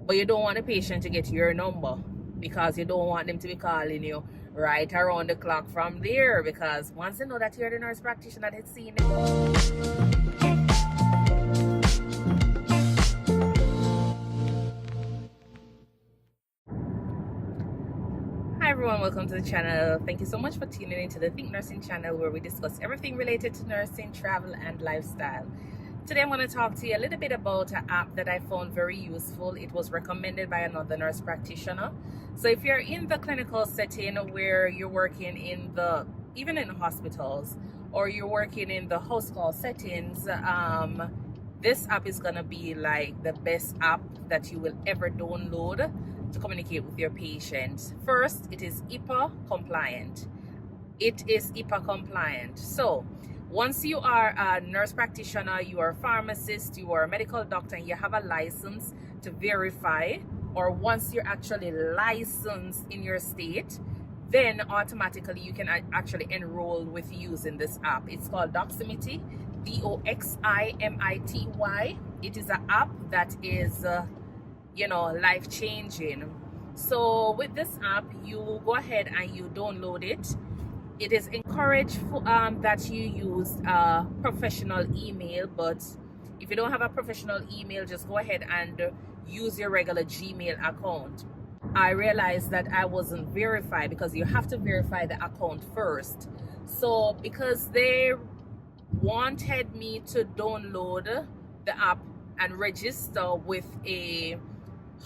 but you don't want the patient to get your number because you don't want them to be calling you right around the clock from there, because once they know that you're the nurse practitioner that's seeing them. Hi everyone, welcome to the channel. Thank you so much for tuning into the Think Nursing channel, where we discuss everything related to nursing, travel, and lifestyle. Today I'm going to talk to you a little bit about an app that I found very useful. It was recommended by another nurse practitioner. So if you're in the clinical setting where you're working even in hospitals, or you're working in the house call settings, this app is going to be like the best app that you will ever download to communicate with your patient. First, it is HIPAA compliant. It is HIPAA compliant. So once you are a nurse practitioner, you are a pharmacist, you are a medical doctor, and you have a license to verify, or once you're actually licensed in your state, then automatically you can actually enroll with using this app. It's called Doximity, Doximity. It is an app that is life-changing. So with this app, you go ahead and you download it. It is encouraged that you use a professional email, but if you don't have a professional email, just go ahead and use your regular Gmail account. I realized that I wasn't verified, because you have to verify the account first. So because they wanted me to download the app and register with a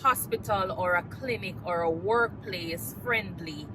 hospital or a clinic or a workplace friendly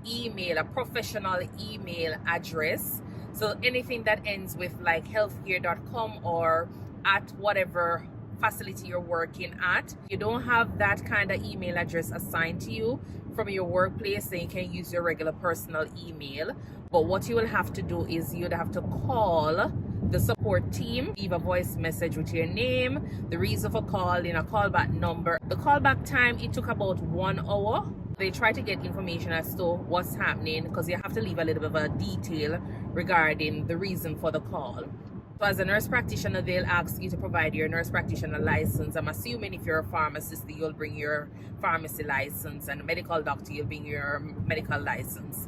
email, a professional email address, so anything that ends with like healthcare.com or at whatever facility you're working at, you don't have that kind of email address assigned to you from your workplace, then you can use your regular personal email. But what you will have to do is you'd have to call the support team, leave a voice message with your name, the reason for calling, a callback number. The callback time, it took about 1 hour. They try to get information as to what's happening, because you have to leave a little bit of a detail regarding the reason for the call. So as a nurse practitioner, they'll ask you to provide your nurse practitioner license. I'm assuming if you're a pharmacist, you'll bring your pharmacy license, and a medical doctor, you'll bring your medical license,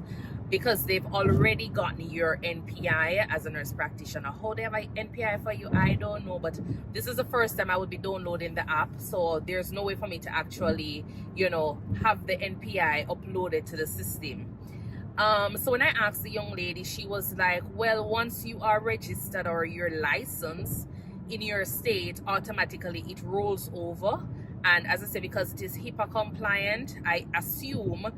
because they've already gotten your NPI as a nurse practitioner. How they have an NPI for you, I don't know, but this is the first time I would be downloading the app, so there's no way for me to actually, have the NPI uploaded to the system. So when I asked the young lady, she was like, well, once you are registered or you're licensed in your state, automatically it rolls over. And as I said, because it is HIPAA compliant, I assume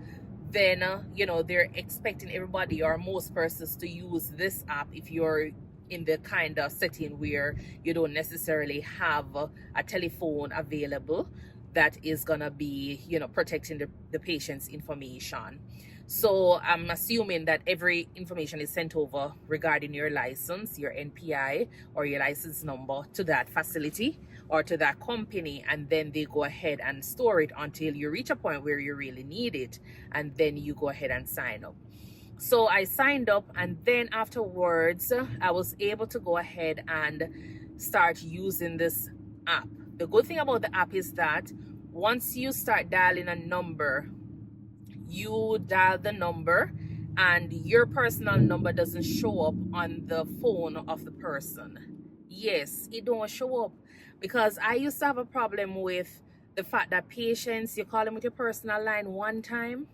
then they're expecting everybody or most persons to use this app if you're in the kind of setting where you don't necessarily have a telephone available that is gonna be protecting the patient's information. So I'm assuming that every information is sent over regarding your license, your NPI or your license number, to that facility or to that company, and then they go ahead and store it until you reach a point where you really need it, and then you go ahead and sign up. So I signed up, and then afterwards I was able to go ahead and start using this app. The good thing about the app is that once you start dialing a number, you dial the number and your personal number doesn't show up on the phone of the person. Yes, it don't show up, because I used to have a problem with the fact that patients, you call them with your personal line one time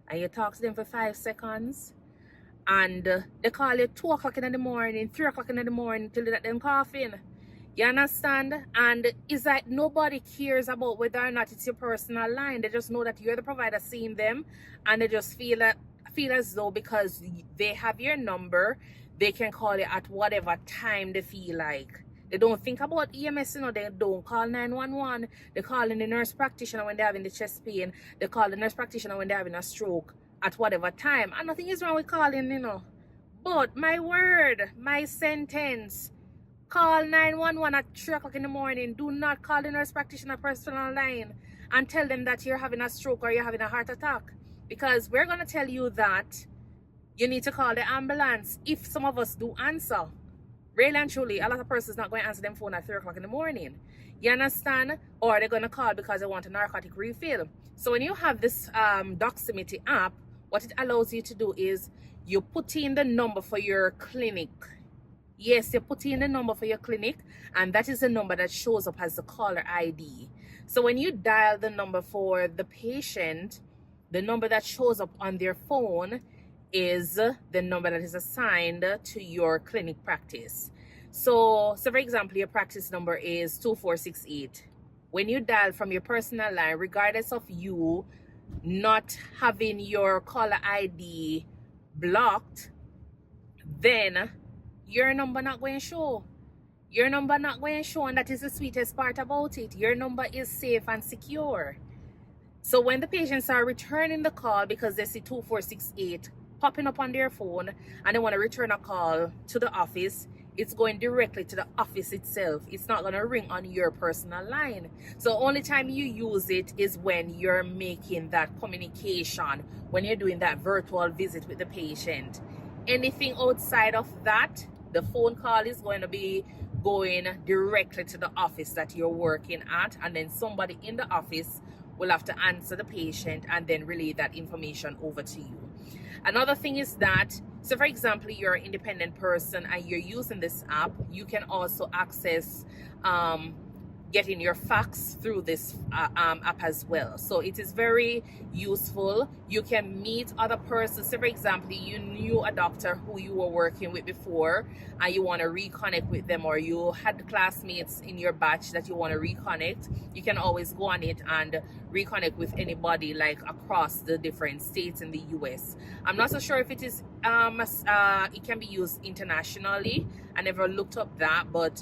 and you talk to them for 5 seconds, and they call you 2 o'clock in the morning, 3 o'clock in the morning till they let them coughing. You understand? And it's like nobody cares about whether or not it's your personal line. They just know that you're the provider seeing them, and they just feel as though because they have your number, they can call you at whatever time they feel like. They don't think about EMS, they don't call 911. They call in the nurse practitioner when they're having the chest pain. They call the nurse practitioner when they're having a stroke at whatever time. And nothing is wrong with calling, But my word, my sentence, call 911 at 3 o'clock in the morning. Do not call the nurse practitioner personal line and tell them that you're having a stroke or you're having a heart attack, because we're going to tell you that you need to call the ambulance if some of us do answer. Really and truly, a lot of persons not going to answer them phone at 3 o'clock in the morning. You understand? Or they're going to call because they want a narcotic refill. So when you have this Doximity app, what it allows you to do is you put in the number for your clinic. Yes, you put in the number for your clinic, and that is the number that shows up as the caller ID. So when you dial the number for the patient, the number that shows up on their phone is the number that is assigned to your clinic practice. So for example, your practice number is 2468. When you dial from your personal line, regardless of you not having your caller ID blocked, then your number not going to show. Your number not going to show, and that is the sweetest part about it. Your number is safe and secure. So when the patients are returning the call because they see 2468 popping up on their phone and they want to return a call to the office, it's going directly to the office itself. It's not going to ring on your personal line. So only time you use it is when you're making that communication, when you're doing that virtual visit with the patient. Anything outside of that, the phone call is going to be going directly to the office that you're working at, and then somebody in the office will have to answer the patient and then relay that information over to you. Another thing is that, so for example, you're an independent person and you're using this app, you can also access getting your fax through this app as well. So it is very useful. You can meet other persons. So for example, you knew a doctor who you were working with before and you want to reconnect with them, or you had classmates in your batch that you want to reconnect. You can always go on it and reconnect with anybody like across the different states in the US. I'm not so sure if it is it can be used internationally. I never looked up that, but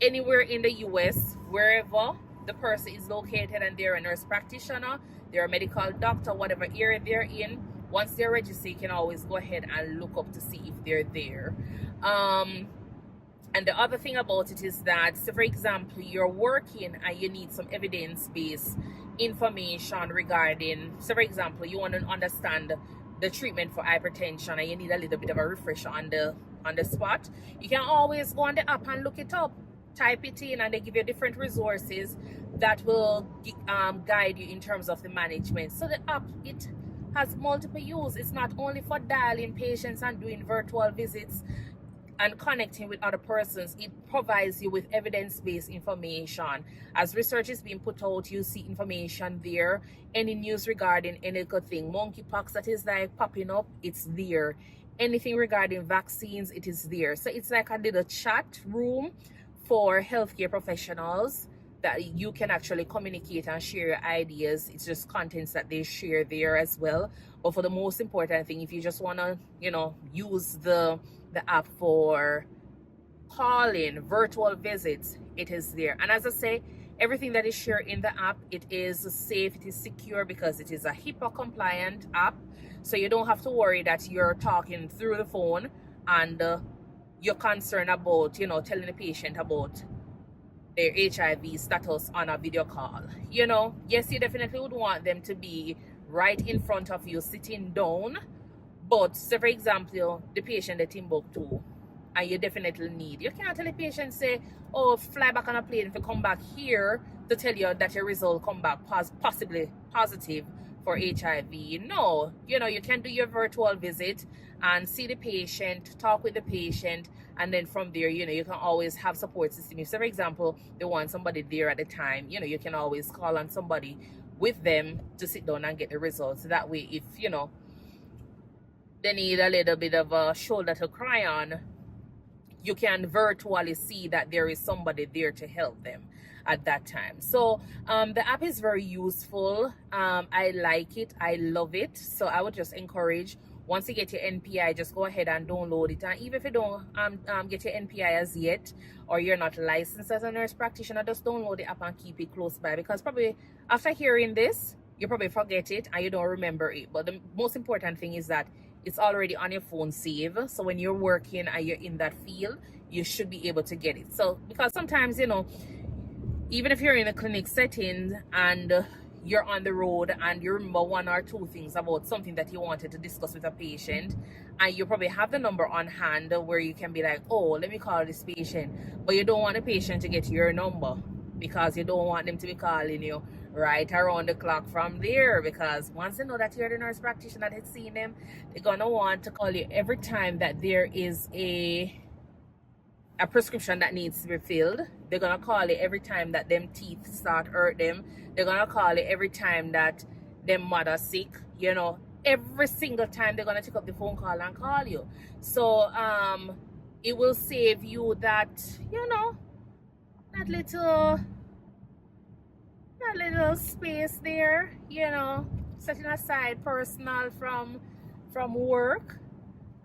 anywhere in the US, wherever the person is located and they're a nurse practitioner, they're a medical doctor, whatever area they're in, once they're registered, you can always go ahead and look up to see if they're there. And the other thing about it is that, so for example, you're working and you need some evidence-based information regarding, so for example, you want to understand the treatment for hypertension and you need a little bit of a refresher on the spot. You can always go on the app and look it up. Type it in and they give you different resources that will guide you in terms of the management. So the app, it has multiple use. It's not only for dialing patients and doing virtual visits and connecting with other persons. It provides you with evidence-based information. As research is being put out, you see information there. Any news regarding any good thing, monkeypox that is like popping up, it's there. Anything regarding vaccines, it is there. So it's like a little chat room for healthcare professionals that you can actually communicate and share your ideas. It's just contents that they share there as well. But for the most important thing, if you just want to, use the app for calling, virtual visits, it is there. And as I say, everything that is shared in the app, it is safe, it is secure because it is a HIPAA-compliant app. So you don't have to worry that you're talking through the phone and you're concerned about, telling the patient about their HIV status on a video call. Yes, you definitely would want them to be right in front of you, sitting down. But say, for example, the patient that Timbuktu, and you definitely need, you can't tell the patient, say, oh, fly back on a plane if you come back here to tell you that your result come back possibly positive for HIV. No, you can do your virtual visit and see the patient, talk with the patient, and then from there, you can always have support system. If, for example, they want somebody there at the time, you can always call on somebody with them to sit down and get the results. That way, if, they need a little bit of a shoulder to cry on, you can virtually see that there is somebody there to help them at that time. So the app is very useful. I like it, I love it. So I would just encourage, once you get your NPI, just go ahead and download it. And even if you don't get your NPI as yet, or you're not licensed as a nurse practitioner, just download the app and keep it close by, because probably after hearing this, you probably forget it and you don't remember it. But the most important thing is that it's already on your phone save. So when you're working and you're in that field, you should be able to get it. So because sometimes, even if you're in a clinic setting and you're on the road and you remember one or two things about something that you wanted to discuss with a patient, and you probably have the number on hand where you can be like, oh, let me call this patient, but you don't want the patient to get your number because you don't want them to be calling you right around the clock from there, because once they know that you're the nurse practitioner that's seeing them, they're gonna want to call you every time that there is a prescription that needs to be filled. They're gonna call you every time that them teeth start hurt them. They're gonna call you every time that them mother sick, you know. Every single time they're gonna take up the phone call and call you. So it will save you that, you know, that little space there, you know, setting aside personal from work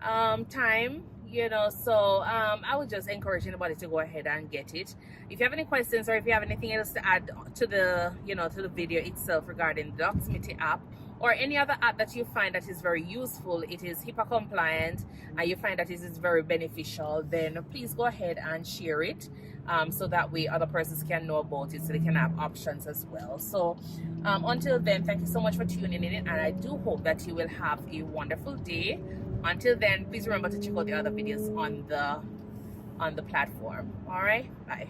time, you know. So I would just encourage anybody to go ahead and get it. If you have any questions or if you have anything else to add to the, you know, to the video itself regarding the Doximity app or any other app that you find that is very useful, it is HIPAA compliant, and you find that it is very beneficial, then please go ahead and share it, so that way other persons can know about it, so they can have options as well. So until then, thank you so much for tuning in, and I do hope that you will have a wonderful day. Until then, please remember to check out the other videos on the platform. All right, bye.